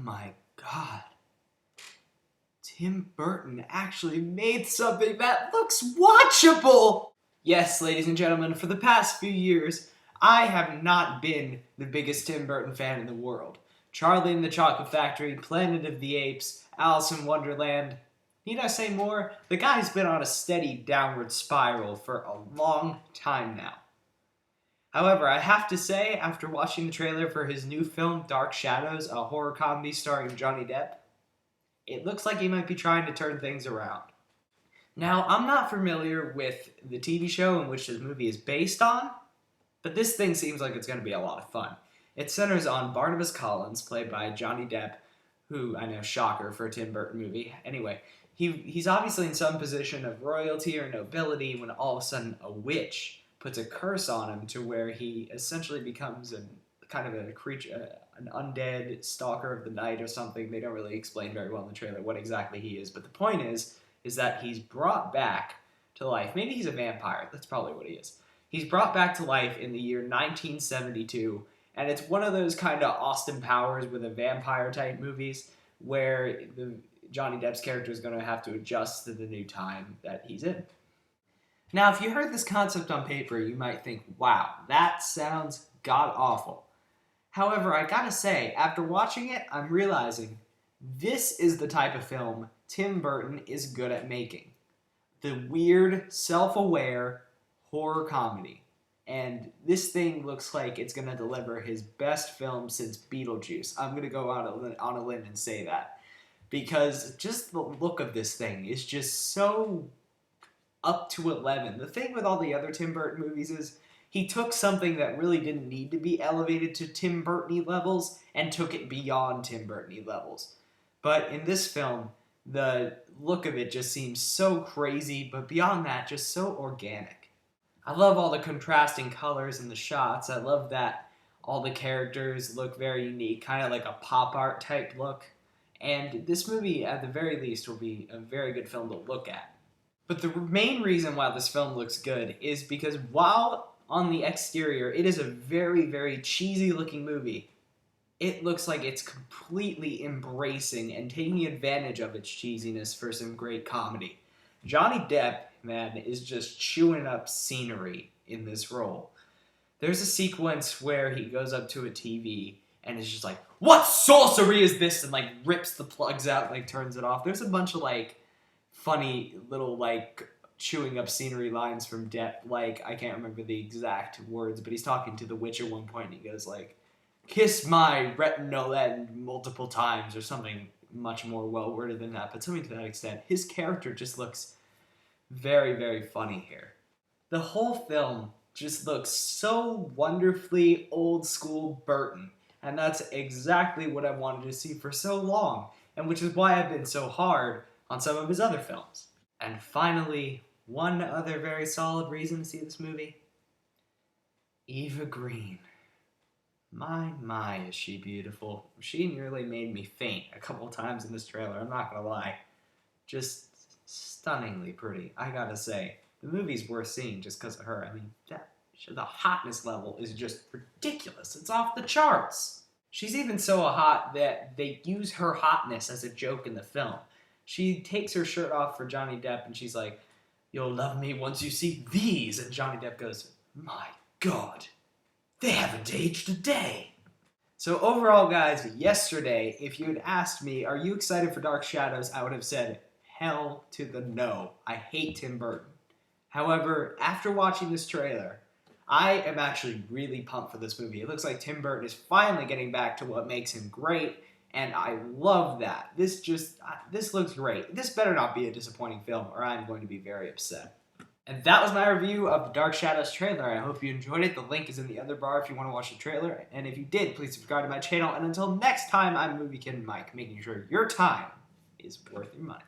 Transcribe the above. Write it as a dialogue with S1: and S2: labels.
S1: my god. Tim Burton actually made something that looks watchable! Yes, ladies and gentlemen, for the past few years, I have not been the biggest Tim Burton fan in the world. Charlie and the Chocolate Factory, Planet of the Apes, Alice in Wonderland. Need I say more? The guy's been on a steady downward spiral for a long time now. However, I have to say, after watching the trailer for his new film, Dark Shadows, a horror comedy starring Johnny Depp, it looks like he might be trying to turn things around. Now, I'm not familiar with the TV show in which this movie is based on, but this thing seems like it's going to be a lot of fun. It centers on Barnabas Collins, played by Johnny Depp, who, I know, shocker for a Tim Burton movie. Anyway, he's obviously in some position of royalty or nobility when all of a sudden a witch puts a curse on him to where he essentially becomes kind of a creature, an undead stalker of the night or something. They don't really explain very well in the trailer what exactly he is, but the point is that he's brought back to life. Maybe he's a vampire. That's probably what he is. He's brought back to life in the year 1972, and it's one of those kind of Austin Powers with a vampire type movies where Johnny Depp's character is going to have to adjust to the new time that he's in. Now, if you heard this concept on paper, you might think, wow, that sounds god-awful. However, I gotta say, after watching it, I'm realizing this is the type of film Tim Burton is good at making. The weird, self-aware horror comedy. And this thing looks like it's going to deliver his best film since Beetlejuice. I'm going to go on a limb and say that. Because just the look of this thing is just so up to 11. The thing with all the other Tim Burton movies is he took something that really didn't need to be elevated to Tim Burton-y levels and took it beyond Tim Burton-y levels. But in this film, the look of it just seems so crazy, but beyond that, just so organic. I love all the contrasting colors in the shots. I love that all the characters look very unique, kind of like a pop art type look. And this movie, at the very least, will be a very good film to look at. But the main reason why this film looks good is because while on the exterior it is a very, very cheesy looking movie, it looks like it's completely embracing and taking advantage of its cheesiness for some great comedy. Johnny Depp, man, is just chewing up scenery in this role. There's a sequence where he goes up to a TV and is just like, "What sorcery is this?" and like rips the plugs out and like turns it off. There's a bunch of like funny little like chewing up scenery lines from Depp. Like, I can't remember the exact words, but he's talking to the witch at one point and he goes like, "Kiss my retinal end multiple times," or something much more well-worded than that, but something to that extent. His character just looks very, very funny here. The whole film just looks so wonderfully old-school Burton, and that's exactly what I wanted to see for so long, and which is why I've been so hard on some of his other films. And finally, one other very solid reason to see this movie. Eva Green. My, is she beautiful. She nearly made me faint a couple times in this trailer, I'm not gonna lie. Just stunningly pretty, I gotta say. The movie's worth seeing just because of her. I mean, the hotness level is just ridiculous. It's off the charts. She's even so hot that they use her hotness as a joke in the film. She takes her shirt off for Johnny Depp and she's like, "You'll love me once you see these." And Johnny Depp goes, "My God. They haven't aged a day." So overall, guys, yesterday, if you had asked me, are you excited for Dark Shadows, I would have said, hell to the no. I hate Tim Burton. However, after watching this trailer, I am actually really pumped for this movie. It looks like Tim Burton is finally getting back to what makes him great, and I love that. This looks great. This better not be a disappointing film, or I'm going to be very upset. And that was my review of the Dark Shadows trailer. I hope you enjoyed it. The link is in the other bar if you want to watch the trailer. And if you did, please subscribe to my channel. And until next time, I'm Movie Kid Mike, making sure your time is worth your money.